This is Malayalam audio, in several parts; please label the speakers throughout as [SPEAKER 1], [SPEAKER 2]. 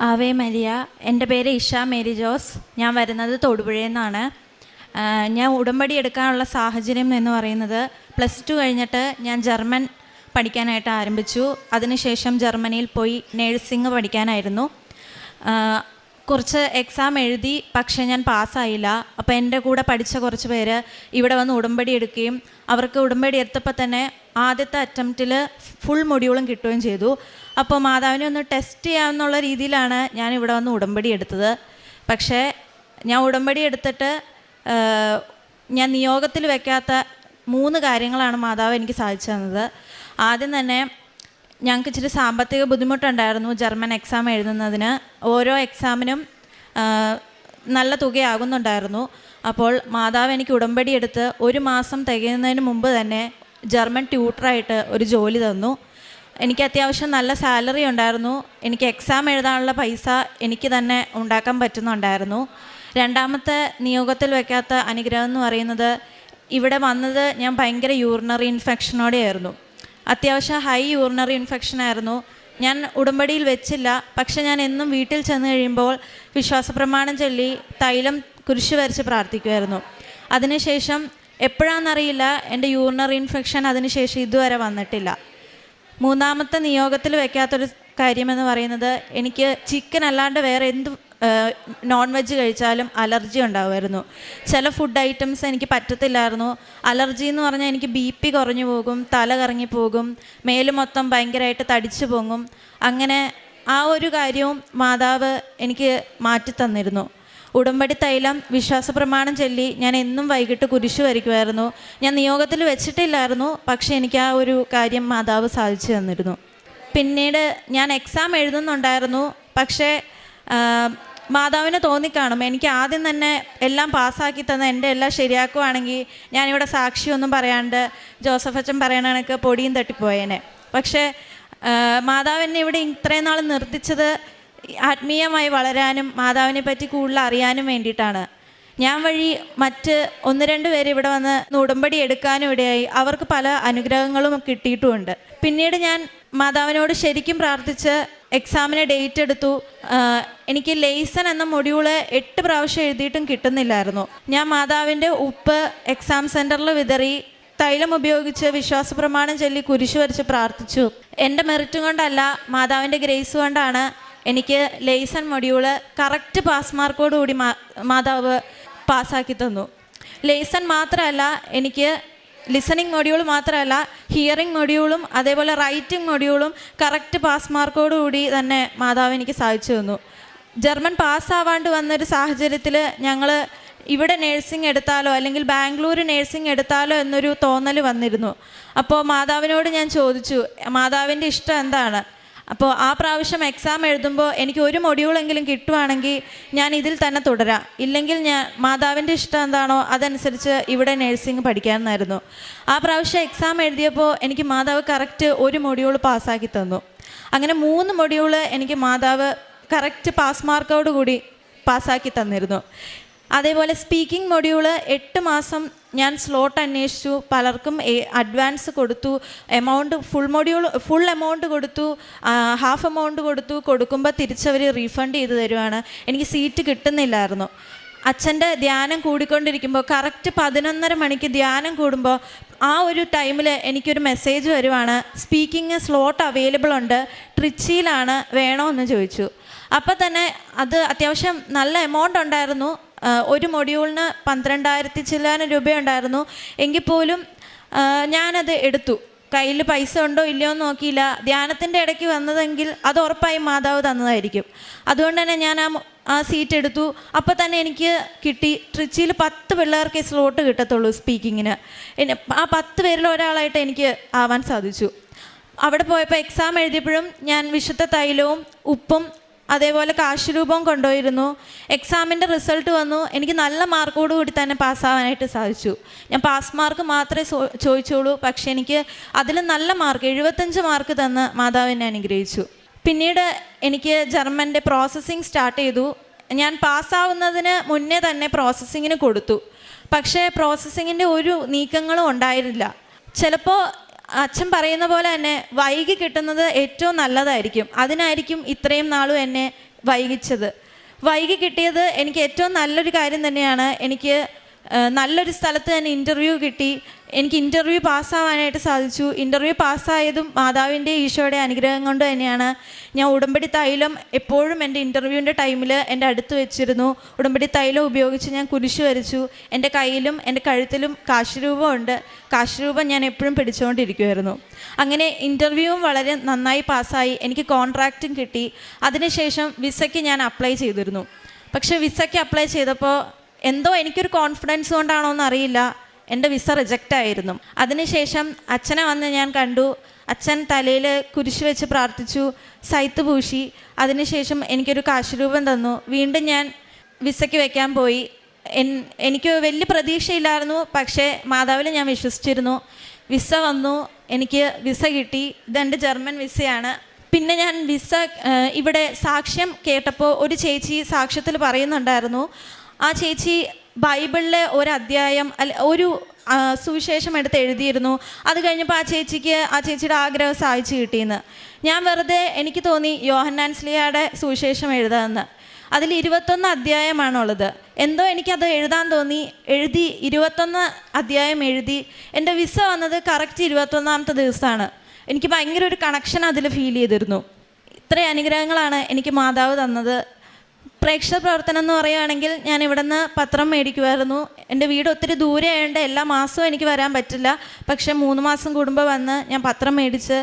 [SPEAKER 1] Ave Maria. എൻ്റെ പേര് ഇഷ മേരി ജോസ്. ഞാൻ വരുന്നത് തൊടുപുഴയിൽ നിന്നാണ്. ഞാൻ ഉടമ്പടി എടുക്കാനുള്ള സാഹചര്യം എന്ന് പറയുന്നത്, +2 കഴിഞ്ഞിട്ട് ഞാൻ ജർമ്മൻ പഠിക്കാനായിട്ട് ആരംഭിച്ചു. അതിനുശേഷം ജർമ്മനിയിൽ പോയി നേഴ്സിംഗ് പഠിക്കാനായിരുന്നു. കുറച്ച് എക്സാം എഴുതി, പക്ഷേ ഞാൻ പാസ്സായില്ല. അപ്പോൾ എൻ്റെ കൂടെ പഠിച്ച കുറച്ച് പേര് ഇവിടെ വന്ന് ഉടമ്പടി എടുക്കുകയും അവർക്ക് ഉടമ്പടി എടുത്തപ്പോൾ തന്നെ ആദ്യത്തെ അറ്റംപ്റ്റിൽ ഫുൾ മൊഡ്യൂളും കിട്ടുകയും ചെയ്തു. അപ്പോൾ മാതാവിനെ ഒന്ന് ടെസ്റ്റ് ചെയ്യാമെന്നുള്ള രീതിയിലാണ് ഞാൻ ഇവിടെ വന്ന് ഉടമ്പടി എടുത്തത്. പക്ഷേ ഞാൻ ഉടമ്പടി എടുത്തിട്ട് ഞാൻ നിയോഗത്തിൽ വെക്കാത്ത 3 കാര്യങ്ങളാണ് മാതാവ് എനിക്ക് സാധിച്ചു തന്നത്. ആദ്യം തന്നെ ഞങ്ങൾക്ക് ഇച്ചിരി സാമ്പത്തിക ബുദ്ധിമുട്ടുണ്ടായിരുന്നു ജർമ്മൻ എക്സാം എഴുതുന്നതിന്. ഓരോ എക്സാമിനും നല്ല തുകയാകുന്നുണ്ടായിരുന്നു. അപ്പോൾ മാതാവ് എനിക്ക് ഉടമ്പടി എടുത്ത് 1 മാസം തികയുന്നതിന് മുമ്പ് തന്നെ ജർമ്മൻ ട്യൂട്ടറായിട്ട് ഒരു ജോലി തന്നു. എനിക്ക് അത്യാവശ്യം നല്ല സാലറി ഉണ്ടായിരുന്നു. എനിക്ക് എക്സാം എഴുതാനുള്ള പൈസ എനിക്ക് തന്നെ ഉണ്ടാക്കാൻ പറ്റുന്നുണ്ടായിരുന്നു. രണ്ടാമത്തെ നിയോഗത്തിൽ വയ്ക്കാത്ത അനുഗ്രഹം എന്ന് പറയുന്നത്, ഇവിടെ വന്നത് ഞാൻ ഭയങ്കര യൂറിനറി ഇൻഫെക്ഷനോടെയായിരുന്നു. അത്യാവശ്യം ഹൈ യൂറിനറി ഇൻഫെക്ഷനായിരുന്നു. ഞാൻ ഉടമ്പടിയിൽ വെച്ചില്ല, പക്ഷെ ഞാൻ എന്നും വീട്ടിൽ ചെന്ന് കഴിയുമ്പോൾ വിശ്വാസപ്രമാണം ചൊല്ലി തൈലം കുരിശ് വരച്ച് പ്രാർത്ഥിക്കുമായിരുന്നു. അതിനുശേഷം എപ്പോഴാണെന്നറിയില്ല, എൻ്റെ യൂറിനറി ഇൻഫെക്ഷൻ അതിനുശേഷം ഇതുവരെ വന്നിട്ടില്ല. മൂന്നാമത്തെ നിയോഗത്തിൽ വയ്ക്കാത്തൊരു കാര്യമെന്ന് പറയുന്നത്, എനിക്ക് ചിക്കൻ അല്ലാണ്ട് വേറെ എന്ത് നോൺ വെജ് കഴിച്ചാലും അലർജി ഉണ്ടാകുമായിരുന്നു. ചില ഫുഡ് ഐറ്റംസ് എനിക്ക് പറ്റത്തില്ലായിരുന്നു. അലർജി എന്ന് പറഞ്ഞാൽ എനിക്ക് BP കുറഞ്ഞു പോകും, തല കറങ്ങിപ്പോകും, മേല് മൊത്തം ഭയങ്കരമായിട്ട് തടിച്ചു പൊങ്ങും. അങ്ങനെ ആ ഒരു കാര്യവും മാതാവ് എനിക്ക് മാറ്റി തന്നിരുന്നു. ഉടമ്പടി തൈലം വിശ്വാസപ്രമാണം ചൊല്ലി ഞാൻ എന്നും വൈകിട്ട് കുരിശ് വരയ്ക്കുമായിരുന്നു. ഞാൻ നിയോഗത്തിൽ വെച്ചിട്ടില്ലായിരുന്നു, പക്ഷേ എനിക്ക് ആ ഒരു കാര്യം മാതാവ് സാധിച്ചു തന്നിരുന്നു. പിന്നീട് ഞാൻ എക്സാം എഴുതുന്നുണ്ടായിരുന്നു, പക്ഷേ മാതാവിന് തോന്നിക്കാണും എനിക്ക് ആദ്യം തന്നെ എല്ലാം പാസ്സാക്കി തന്ന എൻ്റെ എല്ലാം ശരിയാക്കുവാണെങ്കിൽ ഞാനിവിടെ സാക്ഷിയൊന്നും പറയാണ്ട് ജോസഫ് അച്ഛൻ പറയണ കണക്ക് പൊടിയും തട്ടിപ്പോയേനെ. പക്ഷേ മാതാവ് എന്നെ ഇവിടെ ഇത്രയും നാൾ നിർത്തിച്ചത് ആത്മീയമായി വളരാനും മാതാവിനെ പറ്റി കൂടുതൽ അറിയാനും വേണ്ടിയിട്ടാണ്. ഞാൻ വഴി മറ്റ് 1-2 പേര് ഇവിടെ വന്ന് ഉടമ്പടി എടുക്കാനും ഇടയായി. അവർക്ക് പല അനുഗ്രഹങ്ങളും കിട്ടിയിട്ടുമുണ്ട്. പിന്നീട് ഞാൻ മാതാവിനോട് ശരിക്കും പ്രാർത്ഥിച്ച് എക്സാമിന് ഡേറ്റ് എടുത്തു. എനിക്ക് ലെയ്സൺ എന്ന മൊഡ്യൂള് 8 പ്രാവശ്യം എഴുതിയിട്ടും കിട്ടുന്നില്ലായിരുന്നു. ഞാൻ മാതാവിൻ്റെ ഉപ്പ് എക്സാം സെൻറ്ററിൽ വിതറി തൈലം ഉപയോഗിച്ച് വിശ്വാസപ്രമാണം ചൊല്ലി കുരിശ് വരച്ച് പ്രാർത്ഥിച്ചു. എൻ്റെ മെറിറ്റും കൊണ്ടല്ല, മാതാവിൻ്റെ ഗ്രേസ് കൊണ്ടാണ് എനിക്ക് ലെയ്സൺ മൊഡ്യൂള് കറക്റ്റ് പാസ് മാർക്കോടുകൂടി മാതാവ് പാസ്സാക്കി തന്നു. ലെയ്സൺ മാത്രമല്ല, എനിക്ക് ലിസണിങ് മൊഡ്യൂൾ മാത്രമല്ല, ഹിയറിംഗ് മൊഡ്യൂളും അതേപോലെ റൈറ്റിംഗ് മൊഡ്യൂളും കറക്റ്റ് പാസ് മാർക്കോടുകൂടി തന്നെ മാതാവ് എനിക്ക് സാധിച്ചു തന്നു. ജർമ്മൻ പാസ്സാവാണ്ട് വന്നൊരു സാഹചര്യത്തിൽ ഞങ്ങൾ ഇവിടെ നേഴ്സിംഗ് എടുത്താലോ അല്ലെങ്കിൽ ബാംഗ്ലൂർ നേഴ്സിംഗ് എടുത്താലോ എന്നൊരു തോന്നൽ വന്നിരുന്നു. അപ്പോൾ മാതാവിനോട് ഞാൻ ചോദിച്ചു, മാതാവിൻ്റെ ഇഷ്ടം എന്താണ്? അപ്പോൾ ആ പ്രാവശ്യം എക്സാം എഴുതുമ്പോൾ എനിക്ക് ഒരു മൊഡ്യൂളെങ്കിലും കിട്ടുവാണെങ്കിൽ ഞാൻ ഇതിൽ തന്നെ തുടരാം, ഇല്ലെങ്കിൽ ഞാൻ മാതാവിൻ്റെ ഇഷ്ടം എന്താണോ അതനുസരിച്ച് ഇവിടെ നേഴ്സിംഗ് പഠിക്കാമെന്നായിരുന്നു. ആ പ്രാവശ്യം എക്സാം എഴുതിയപ്പോൾ എനിക്ക് മാതാവ് കറക്റ്റ് ഒരു മൊഡ്യൂൾ പാസ്സാക്കി തന്നു. അങ്ങനെ 3 മൊഡ്യൂള് എനിക്ക് മാതാവ് കറക്റ്റ് പാസ് മാർക്കോട് കൂടി പാസ്സാക്കി തന്നിരുന്നു. അതേപോലെ സ്പീക്കിംഗ് മൊഡ്യൂള് 8 മാസം ഞാൻ സ്ലോട്ട് അന്വേഷിച്ചു, പലർക്കും അഡ്വാൻസ് കൊടുത്തു, ഫുൾ എമൗണ്ട് കൊടുത്തു, ഹാഫ് എമൗണ്ട് കൊടുത്തു. കൊടുക്കുമ്പോൾ തിരിച്ചവർ റീഫണ്ട് ചെയ്ത് തരുവാണ്. എനിക്ക് സീറ്റ് കിട്ടുന്നില്ലായിരുന്നു. അച്ഛൻ്റെ ധ്യാനം കൂടിക്കൊണ്ടിരിക്കുമ്പോൾ കറക്റ്റ് 11:30 മണിക്ക് ധ്യാനം കൂടുമ്പോൾ ആ ഒരു ടൈമിൽ എനിക്കൊരു മെസ്സേജ് വരുവാണ്, സ്പീക്കിംഗ് സ്ലോട്ട് അവൈലബിൾ ഉണ്ട്, ട്രിച്ചിയിലാണ്, വേണോ എന്ന് ചോദിച്ചു. അപ്പോൾ തന്നെ അത് അത്യാവശ്യം നല്ല എമൗണ്ട് ഉണ്ടായിരുന്നു. ഒരു മൊഡ്യൂളിന് 12,000 ചില്ലാനം രൂപയുണ്ടായിരുന്നു. എങ്കിൽ പോലും ഞാനത് എടുത്തു. കയ്യിൽ പൈസ ഉണ്ടോ ഇല്ലയോ എന്ന് നോക്കിയില്ല. ധ്യാനത്തിൻ്റെ ഇടയ്ക്ക് വന്നതെങ്കിൽ അത് ഉറപ്പായും മാതാവ് തന്നതായിരിക്കും. അതുകൊണ്ട് തന്നെ ഞാൻ ആ സീറ്റ് എടുത്തു. അപ്പോൾ തന്നെ എനിക്ക് കിട്ടി. ട്രിച്ചിയിൽ 10 പിള്ളേർക്ക് സ്ലോട്ട് കിട്ടത്തുള്ളൂ സ്പീക്കിങ്ങിന്. ആ 10 പേരിൽ ഒരാളായിട്ട് എനിക്ക് ആവാൻ സാധിച്ചു. അവിടെ പോയപ്പോൾ എക്സാം എഴുതിയപ്പോഴും ഞാൻ വിശുദ്ധ തൈലവും ഉപ്പും അതേപോലെ കാശുരൂപവും കൊണ്ടുപോയിരുന്നു. എക്സാമിൻ്റെ റിസൾട്ട് വന്നു. എനിക്ക് നല്ല മാർക്കോട് കൂടി തന്നെ പാസ്സാവാനായിട്ട് സാധിച്ചു. ഞാൻ പാസ് മാർക്ക് മാത്രമേ ചോദിച്ചുള്ളൂ, പക്ഷേ എനിക്ക് അതിൽ നല്ല മാർക്ക് 75 മാർക്ക് തന്ന് മാതാവിനെ അനുഗ്രഹിച്ചു. പിന്നീട് എനിക്ക് ജർമ്മൻ്റെ പ്രോസസ്സിങ് സ്റ്റാർട്ട് ചെയ്തു. ഞാൻ പാസ്സാവുന്നതിന് മുന്നേ തന്നെ പ്രോസസ്സിങ്ങിന് കൊടുത്തു. പക്ഷേ പ്രോസസ്സിങ്ങിൻ്റെ ഒരു നീക്കങ്ങളും ഉണ്ടായിരുന്നില്ല. ചിലപ്പോൾ അച്ഛൻ പറയുന്ന പോലെ തന്നെ വൈകി കിട്ടുന്നത് ഏറ്റവും നല്ലതായിരിക്കും. അതിനായിരിക്കും ഇത്രയും നാളും എന്നെ വൈകി കിട്ടിയത് എനിക്ക് ഏറ്റവും നല്ലൊരു കാര്യം തന്നെയാണ്. എനിക്ക് നല്ലൊരു സ്ഥലത്ത് തന്നെ ഇൻ്റർവ്യൂ കിട്ടി. എനിക്ക് ഇൻ്റർവ്യൂ പാസ്സാവാനായിട്ട് സാധിച്ചു. ഇൻ്റർവ്യൂ പാസ്സായതും മാതാവിൻ്റെ ഈശോയുടെ അനുഗ്രഹം കൊണ്ട് തന്നെയാണ്. ഞാൻ ഉടമ്പടി തൈലം എപ്പോഴും എൻ്റെ ഇൻ്റർവ്യൂവിൻ്റെ ടൈമിൽ എൻ്റെ അടുത്ത് വെച്ചിരുന്നു. ഉടമ്പടി തൈലം ഉപയോഗിച്ച് ഞാൻ കുരിശ് വരച്ചു. എൻ്റെ കയ്യിലും എൻ്റെ കഴുത്തിലും കാശുരൂപമുണ്ട്. കാശുരൂപം ഞാൻ എപ്പോഴും പിടിച്ചുകൊണ്ടിരിക്കുമായിരുന്നു. അങ്ങനെ ഇൻ്റർവ്യൂവും വളരെ നന്നായി പാസ്സായി. എനിക്ക് കോൺട്രാക്റ്റും കിട്ടി. അതിനുശേഷം വിസയ്ക്ക് ഞാൻ അപ്ലൈ ചെയ്തിരുന്നു. പക്ഷേ വിസയ്ക്ക് അപ്ലൈ ചെയ്തപ്പോൾ എന്തോ എനിക്കൊരു കോൺഫിഡൻസ് കൊണ്ടാണോ എന്നറിയില്ല, എൻ്റെ വിസ റിജക്റ്റ് ആയിരുന്നു. അതിനുശേഷം അച്ഛനെ വന്ന് ഞാൻ കണ്ടു. അച്ഛൻ തലയിൽ കുരിശ് വെച്ച് പ്രാർത്ഥിച്ചു, സൈത്ത് പൂശി. അതിനുശേഷം എനിക്കൊരു കാശുരൂപം തന്നു. വീണ്ടും ഞാൻ വിസയ്ക്ക് വെക്കാൻ പോയി. എനിക്ക് വലിയ പ്രതീക്ഷയില്ലായിരുന്നു, പക്ഷേ മാതാവിൽ ഞാൻ വിശ്വസിച്ചിരുന്നു. വിസ വന്നു, എനിക്ക് വിസ കിട്ടി. ഇതെൻ്റെ ജർമ്മൻ വിസയാണ്. പിന്നെ ഞാൻ വിസ ഇവിടെ സാക്ഷ്യം കേട്ടപ്പോൾ ഒരു ചേച്ചി സാക്ഷ്യത്തിൽ പറയുന്നുണ്ടായിരുന്നു, ആ ചേച്ചി ബൈബിളിലെ ഒരു അധ്യായം ഒരു സുവിശേഷം എടുത്ത് എഴുതിയിരുന്നു. അത് കഴിഞ്ഞപ്പോൾ ആ ചേച്ചിയുടെ ആഗ്രഹം സാധിച്ചു കിട്ടിയെന്ന്. ഞാൻ വെറുതെ എനിക്ക് തോന്നി യോഹന്നാൻ സ്ലീഹായുടെ സുവിശേഷം എഴുതാമെന്ന്. അതിൽ 21 അധ്യായമാണുള്ളത്. എന്തോ എനിക്കത് എഴുതാൻ തോന്നി. 21 അധ്യായം എഴുതി. എൻ്റെ വിസ വന്നത് കറക്റ്റ് 21ാമത്തെ ദിവസമാണ്. എനിക്ക് ഭയങ്കര ഒരു കണക്ഷൻ അതിൽ ഫീൽ ചെയ്തിരുന്നു. ഇത്രയും അനുഗ്രഹങ്ങളാണ് എനിക്ക് മാതാവ് തന്നത്. പ്രേക്ഷക പ്രവർത്തനം എന്ന് പറയുകയാണെങ്കിൽ ഞാൻ ഇവിടെ നിന്ന് പത്രം മേടിക്കുമായിരുന്നു. എൻ്റെ വീട് ഒത്തിരി ദൂരെ ആയതുകൊണ്ട് എല്ലാ മാസവും എനിക്ക് വരാൻ പറ്റില്ല. പക്ഷേ 3 മാസം കൂടുമ്പോൾ വന്ന് ഞാൻ പത്രം മേടിച്ച്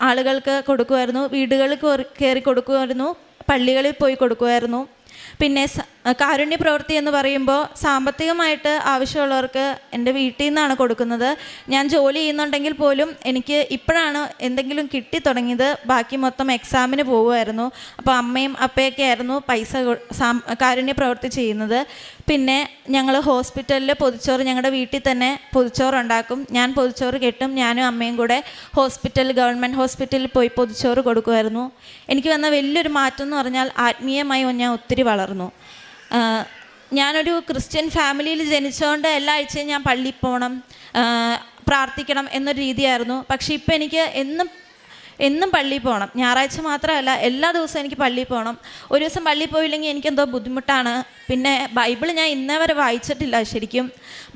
[SPEAKER 1] ആളുകൾക്ക് കൊടുക്കുമായിരുന്നു. വീടുകളിൽ കയറി കൊടുക്കുമായിരുന്നു. പള്ളികളിൽ പോയി കൊടുക്കുമായിരുന്നു. പിന്നെ കാരുണ്യ പ്രവൃത്തി എന്ന് പറയുമ്പോൾ സാമ്പത്തികമായിട്ട് ആവശ്യമുള്ളവർക്ക് എൻ്റെ വീട്ടിൽ നിന്നാണ് കൊടുക്കുന്നത്. ഞാൻ ജോലി ചെയ്യുന്നുണ്ടെങ്കിൽ പോലും എനിക്ക് ഇപ്പോഴാണ് എന്തെങ്കിലും കിട്ടി തുടങ്ങിയത്. ബാക്കി മൊത്തം എക്സാമിന് പോകുമായിരുന്നു. അപ്പോൾ അമ്മയും അപ്പയൊക്കെ ആയിരുന്നു പൈസ കാരുണ്യ പ്രവൃത്തി ചെയ്യുന്നത്. പിന്നെ ഞങ്ങൾ ഹോസ്പിറ്റലിൽ പൊതിച്ചോറ്, ഞങ്ങളുടെ വീട്ടിൽ തന്നെ പൊതിച്ചോറുണ്ടാക്കും. ഞാൻ പൊതിച്ചോറ് കെട്ടും. ഞാനും അമ്മയും കൂടെ ഗവൺമെൻറ് ഹോസ്പിറ്റലിൽ പോയി പൊതിച്ചോറ് കൊടുക്കുമായിരുന്നു. എനിക്ക് വന്ന വലിയൊരു മാറ്റം എന്ന് പറഞ്ഞാൽ ആത്മീയമായി ഞാൻ ഒത്തിരി വളർന്നു. ഞാനൊരു ക്രിസ്ത്യൻ ഫാമിലിയിൽ ജനിച്ചതുകൊണ്ട് എല്ലാ ആഴ്ചയും ഞാൻ പള്ളിയിൽ പോകണം, പ്രാർത്ഥിക്കണം എന്നൊരു രീതിയായിരുന്നു. പക്ഷേ ഇപ്പം എനിക്ക് എന്നും പള്ളിയിൽ പോകണം. ഞായറാഴ്ച മാത്രമല്ല, എല്ലാ ദിവസവും എനിക്ക് പള്ളിയിൽ പോകണം. ഒരു ദിവസം പള്ളിയിൽ പോയില്ലെങ്കിൽ എനിക്കെന്തോ ബുദ്ധിമുട്ടാണ്. പിന്നെ ബൈബിൾ ഞാൻ ഇന്നേ വരെ വായിച്ചിട്ടില്ല. ശരിക്കും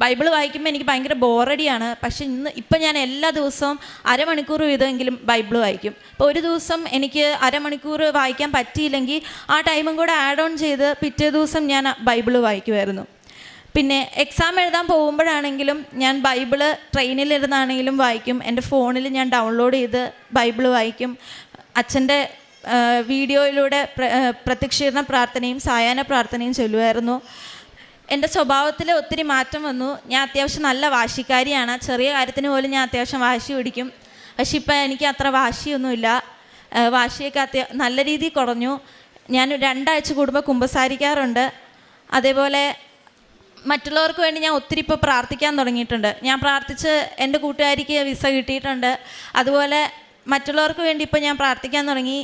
[SPEAKER 1] ബൈബിൾ വായിക്കുമ്പോൾ എനിക്ക് ഭയങ്കര ബോറടിയാണ്. പക്ഷേ ഇപ്പം ഞാൻ എല്ലാ ദിവസവും അരമണിക്കൂർ വീതമെങ്കിലും ബൈബിൾ വായിക്കും. അപ്പോൾ ഒരു ദിവസം എനിക്ക് അരമണിക്കൂർ വായിക്കാൻ പറ്റിയില്ലെങ്കിൽ ആ ടൈമും കൂടെ ആഡ് ഓൺ ചെയ്ത് പിറ്റേ ദിവസം ഞാൻ ബൈബിൾ വായിക്കുമായിരുന്നു. പിന്നെ എക്സാം എഴുതാൻ പോകുമ്പോഴാണെങ്കിലും ഞാൻ ബൈബിള് ട്രെയിനിലിരുന്നാണെങ്കിലും വായിക്കും. എൻ്റെ ഫോണിൽ ഞാൻ ഡൗൺലോഡ് ചെയ്ത് ബൈബിള് വായിക്കും. അച്ഛൻ്റെ വീഡിയോയിലൂടെ പ്രത്യക്ഷീകരണ പ്രാർത്ഥനയും സായാഹ്ന പ്രാർത്ഥനയും ചൊല്ലുമായിരുന്നു. എൻ്റെ സ്വഭാവത്തിൽ ഒത്തിരി മാറ്റം വന്നു. ഞാൻ അത്യാവശ്യം നല്ല വാശിക്കാരിയാണ്. ചെറിയ കാര്യത്തിന് പോലും ഞാൻ അത്യാവശ്യം വാശി പിടിക്കും. പക്ഷെ ഇപ്പം എനിക്ക് അത്ര വാശിയൊന്നുമില്ല. വാശിയൊക്കെ നല്ല രീതിയിൽ കുറഞ്ഞു. ഞാൻ 2 ആഴ്ച കൂടുമ്പോൾ കുമ്പസാരിക്കാറുണ്ട്. അതേപോലെ മറ്റുള്ളവർക്ക് വേണ്ടി ഞാൻ ഒത്തിരി ഇപ്പോൾ പ്രാർത്ഥിക്കാൻ തുടങ്ങിയിട്ടുണ്ട്. ഞാൻ പ്രാർത്ഥിച്ച് എൻ്റെ കൂട്ടുകാരിക്ക് വിസ കിട്ടിയിട്ടുണ്ട്. അതുപോലെ മറ്റുള്ളവർക്ക് വേണ്ടി ഇപ്പോൾ ഞാൻ പ്രാർത്ഥിക്കാൻ തുടങ്ങി.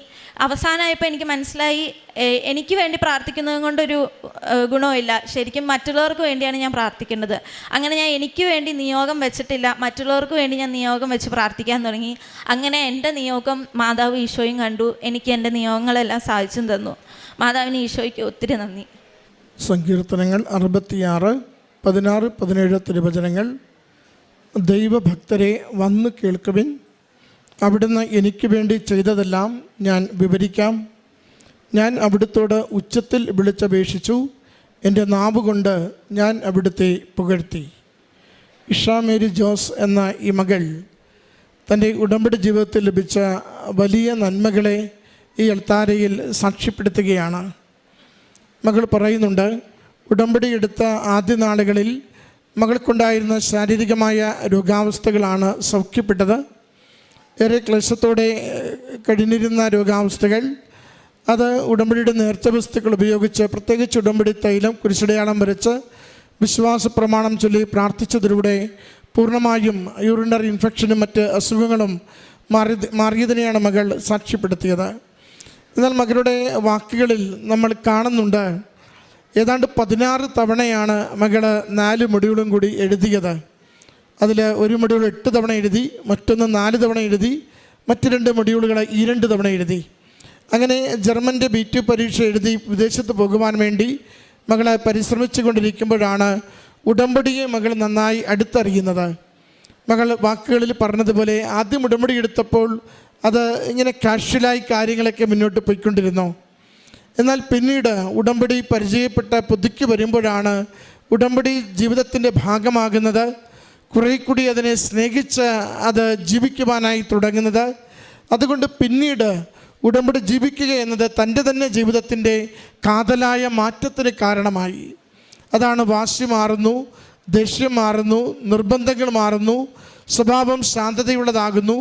[SPEAKER 1] അവസാനമായപ്പോൾ എനിക്ക് മനസ്സിലായി, എനിക്ക് വേണ്ടി പ്രാർത്ഥിക്കുന്നത് കൊണ്ടൊരു ഗുണമില്ല. ശരിക്കും മറ്റുള്ളവർക്ക് വേണ്ടിയാണ് ഞാൻ പ്രാർത്ഥിക്കേണ്ടത്. അങ്ങനെ ഞാൻ എനിക്ക് വേണ്ടി നിയോഗം വെച്ചിട്ടില്ല, മറ്റുള്ളവർക്ക് വേണ്ടി ഞാൻ നിയോഗം വെച്ച് പ്രാർത്ഥിക്കാൻ തുടങ്ങി. അങ്ങനെ എൻ്റെ നിയോഗം മാതാവ് ഈശോയും കണ്ടു. എനിക്ക് എൻ്റെ നിയോഗങ്ങളെല്ലാം സാധിച്ചും തന്നു. മാതാവിന് ഈശോയ്ക്ക് ഒത്തിരി നന്ദി.
[SPEAKER 2] സങ്കീർത്തനങ്ങൾ 66, 16, 17 തിരുവചനങ്ങൾ. ദൈവഭക്തരെ വന്ന് കേൾക്കുവിൻ, അവിടുന്ന് എനിക്ക് വേണ്ടി ചെയ്തതെല്ലാം ഞാൻ വിവരിക്കാം. ഞാൻ അവിടുത്തോട് ഉച്ചത്തിൽ വിളിച്ചപേക്ഷിച്ചു, എൻ്റെ നാവുകൊണ്ട് ഞാൻ അവിടുത്തെ പുകഴ്ത്തി. ഇഷ മേരി ജോസ് എന്ന ഈ മകൾ തൻ്റെ ഉടമ്പടി ജീവിതത്തിൽ ലഭിച്ച വലിയ നന്മകളെ ഈ അൾത്താരയിൽ സാക്ഷ്യപ്പെടുത്തുകയാണ്. മകൾ പറയുന്നുണ്ട്, ഉടമ്പടി എടുത്ത ആദ്യ നാളുകളിൽ മകൾക്കുണ്ടായിരുന്ന ശാരീരികമായ രോഗാവസ്ഥകളാണ് സൗഖ്യപ്പെട്ടത്. ഏറെ ക്ലേശത്തോടെ കഴിഞ്ഞിരുന്ന രോഗാവസ്ഥകൾ അത് ഉടമ്പടിയുടെ നേർച്ച വസ്തുക്കൾ ഉപയോഗിച്ച്, പ്രത്യേകിച്ച് ഉടമ്പടി തൈലം കുരിശടയാളം വരച്ച് വിശ്വാസ പ്രമാണം ചൊല്ലി പ്രാർത്ഥിച്ചതിലൂടെ പൂർണ്ണമായും യൂറിനറി ഇൻഫെക്ഷനും മറ്റ് അസുഖങ്ങളും മാറിയതിനെയാണ് മകൾ സാക്ഷ്യപ്പെടുത്തിയത്. എന്നാൽ മകളുടെ വാക്കുകളിൽ നമ്മൾ കാണുന്നുണ്ട്, ഏതാണ്ട് 16 തവണയാണ് മകൾ 4 മൊഡ്യൂളും കൂടി എഴുതിയത്. അതിൽ ഒരു മൊഡ്യൂൾ 8 തവണ എഴുതി, മറ്റൊന്ന് 4 തവണ എഴുതി, മറ്റ് 2 മൊഡ്യൂളുകൾ 2 തവണ എഴുതി. അങ്ങനെ ജർമ്മൻ്റെ B2 പരീക്ഷ എഴുതി വിദേശത്ത് പോകുവാൻ വേണ്ടി മകൾ പരിശ്രമിച്ചു കൊണ്ടിരിക്കുമ്പോഴാണ് ഉടമ്പടിയെ മകൾ നന്നായി അടുത്തറിയുന്നത്. മകൾ വാക്കുകളിൽ പറഞ്ഞതുപോലെ ആദ്യം ഉടമ്പടി എടുത്തപ്പോൾ അത് ഇങ്ങനെ കാഷ്വലായി കാര്യങ്ങളൊക്കെ മുന്നോട്ട് പോയിക്കൊണ്ടിരുന്നു. എന്നാൽ പിന്നീട് ഉടമ്പടി പരിചയപ്പെട്ട പുതുക്കി വരുമ്പോഴാണ് ഉടമ്പടി ജീവിതത്തിൻ്റെ ഭാഗമാകുന്നത്, കുറേ കൂടി അതിനെ സ്നേഹിച്ച് അത് ജീവിക്കുവാനായി തുടങ്ങുന്നത്. അതുകൊണ്ട് പിന്നീട് ഉടമ്പടി ജീവിക്കുക എന്നത് തൻ്റെ തന്നെ ജീവിതത്തിൻ്റെ കാതലായ മാറ്റത്തിന് കാരണമായി. അതാണ് വാശി മാറുന്നു, ദേഷ്യം മാറുന്നു, നിർബന്ധങ്ങൾ മാറുന്നു, സ്വഭാവം ശാന്തതയുള്ളതാകുന്നു,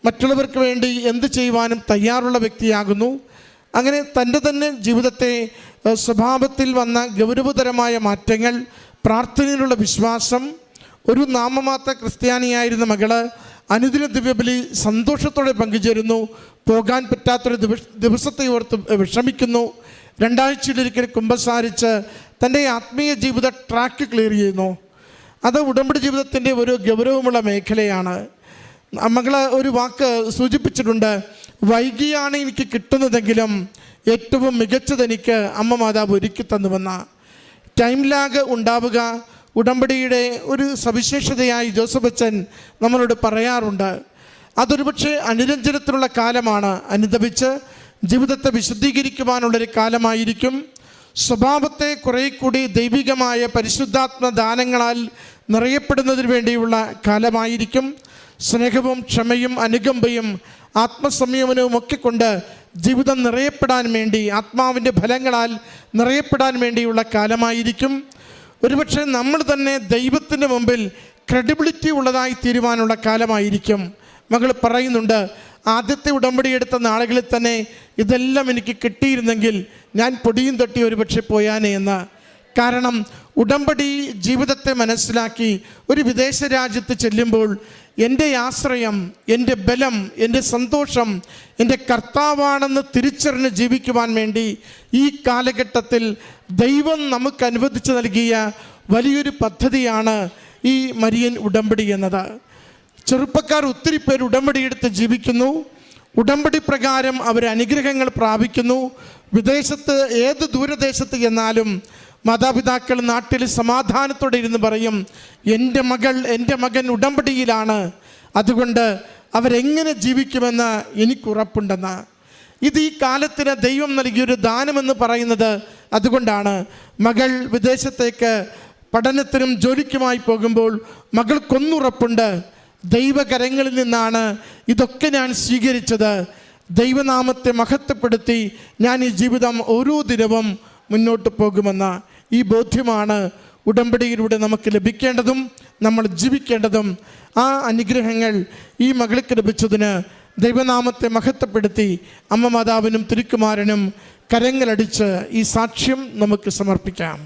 [SPEAKER 2] മറ്റുള്ളവർക്ക് വേണ്ടി എന്ത് ചെയ്യുവാനും തയ്യാറുള്ള വ്യക്തിയാകുന്നു. അങ്ങനെ തൻ്റെ തന്നെ ജീവിതത്തെ സ്വഭാവത്തിൽ വന്ന ഗൗരവതരമായ മാറ്റങ്ങൾ, പ്രാർത്ഥനയിലുള്ള വിശ്വാസം, ഒരു നാമമാത്ര ക്രിസ്ത്യാനിയായിരുന്ന മകള് അനുദിന ദിവ്യബലി സന്തോഷത്തോടെ പങ്കുചേരുന്നു. പോകാൻ പറ്റാത്തൊരു ദിവസത്തെ ഓർത്ത് വിഷമിക്കുന്നു. 2 ആഴ്ചയിലൊരിക്കൽ കുമ്പസാരിച്ച് തൻ്റെ ആത്മീയ ജീവിത ട്രാക്ക് ക്ലിയർ ചെയ്യുന്നു. അത് ഉടമ്പടി ജീവിതത്തിൻ്റെ ഒരു ഗൗരവമുള്ള മേഖലയാണ്. മകൾ ഒരു വാക്ക് സൂചിപ്പിച്ചിട്ടുണ്ട്, വൈകിയാണ് എനിക്ക് കിട്ടുന്നതെങ്കിലും ഏറ്റവും മികച്ചതെനിക്ക് അമ്മ മാതാവ് ഒരുക്കി തന്നുവെന്ന. ടൈം ലാഗ് ഉണ്ടാവുക ഉടമ്പടിയുടെ ഒരു സവിശേഷതയായി ജോസഫ് അച്ഛൻ നമ്മളോട് പറയാറുണ്ട്. അതൊരുപക്ഷെ അനുരഞ്ജനത്തിനുള്ള കാലമാണ്, അനുദപിച്ച് ജീവിതത്തെ വിശുദ്ധീകരിക്കുവാനുള്ളൊരു കാലമായിരിക്കും. സ്വഭാവത്തെ കുറേ കൂടി ദൈവികമായ പരിശുദ്ധാത്മ ദാനങ്ങളാൽ നിറയപ്പെടുന്നതിന് വേണ്ടിയുള്ള കാലമായിരിക്കും. സ്നേഹവും ക്ഷമയും അനുകമ്പയും ആത്മസംയമനവും ഒക്കെ കൊണ്ട് ജീവിതം നിറയപ്പെടാൻ വേണ്ടി, ആത്മാവിൻ്റെ ഫലങ്ങളാൽ നിറയപ്പെടാൻ വേണ്ടിയുള്ള കാലമായിരിക്കും. ഒരുപക്ഷെ നമ്മൾ തന്നെ ദൈവത്തിൻ്റെ മുമ്പിൽ ക്രെഡിബിലിറ്റി ഉള്ളതായി തീരുവാനുള്ള കാലമായിരിക്കും. മകൾ പറയുന്നുണ്ട്, ആദ്യത്തെ ഉടമ്പടി എടുത്ത നാളുകളിൽ തന്നെ ഇതെല്ലാം എനിക്ക് കിട്ടിയിരുന്നെങ്കിൽ ഞാൻ പൊടിയും തട്ടി ഒരുപക്ഷെ പോയാനേ എന്ന്. കാരണം ഉടമ്പടി ജീവിതത്തെ മനസ്സിലാക്കി ഒരു വിദേശ രാജ്യത്ത് ചെല്ലുമ്പോൾ എൻ്റെ ആശ്രയം, എൻ്റെ ബലം, എൻ്റെ സന്തോഷം എൻ്റെ കർത്താവാണെന്ന് തിരിച്ചറിഞ്ഞ് ജീവിക്കുവാൻ വേണ്ടി ഈ കാലഘട്ടത്തിൽ ദൈവം നമുക്ക് അനുവദിച്ച് നൽകിയ വലിയൊരു പദ്ധതിയാണ് ഈ മരിയൻ ഉടമ്പടി എന്നത്. ചെറുപ്പക്കാർ ഒത്തിരി പേർ ഉടമ്പടി എടുത്ത് ജീവിക്കുന്നു. ഉടമ്പടി പ്രകാരം അവർ അനുഗ്രഹങ്ങൾ പ്രാപിക്കുന്നു. വിദേശത്ത് ഏത് ദൂരദേശത്ത് ചെന്നാലും മാതാപിതാക്കൾ നാട്ടിൽ സമാധാനത്തോടെ ഇരുന്ന് പറയും, എൻ്റെ മകൻ ഉടമ്പടിയിലാണ്, അതുകൊണ്ട് അവരെങ്ങനെ ജീവിക്കുമെന്ന് എനിക്കുറപ്പുണ്ടെന്ന്. ഇത് ഈ കാലത്തിന് ദൈവം നൽകിയൊരു ദാനമെന്ന് പറയുന്നത് അതുകൊണ്ടാണ്. മകൾ വിദേശത്തേക്ക് പഠനത്തിനും ജോലിക്കുമായി പോകുമ്പോൾ മകൾക്കൊന്നുറപ്പുണ്ട്, ദൈവകരങ്ങളിൽ നിന്നാണ് ഇതൊക്കെ ഞാൻ സ്വീകരിച്ചത്, ദൈവനാമത്തെ മഹത്വപ്പെടുത്തി ഞാൻ ഈ ജീവിതം ഓരോ ദിനവും മുന്നോട്ട് പോകുമെന്ന ഈ ബോധ്യമാണ് ഉടമ്പടിയിലൂടെ നമുക്ക് ലഭിക്കേണ്ടതും നമ്മൾ ജീവിക്കേണ്ടതും. ആ അനുഗ്രഹങ്ങൾ ഈ മകൾക്ക് ലഭിച്ചതിന് ദൈവനാമത്തെ മഹത്വപ്പെടുത്തി അമ്മ മാതാവിനും തിരുക്കുമാരനും കരങ്ങളടിച്ച് ഈ സാക്ഷ്യം നമുക്ക് സമർപ്പിക്കാം.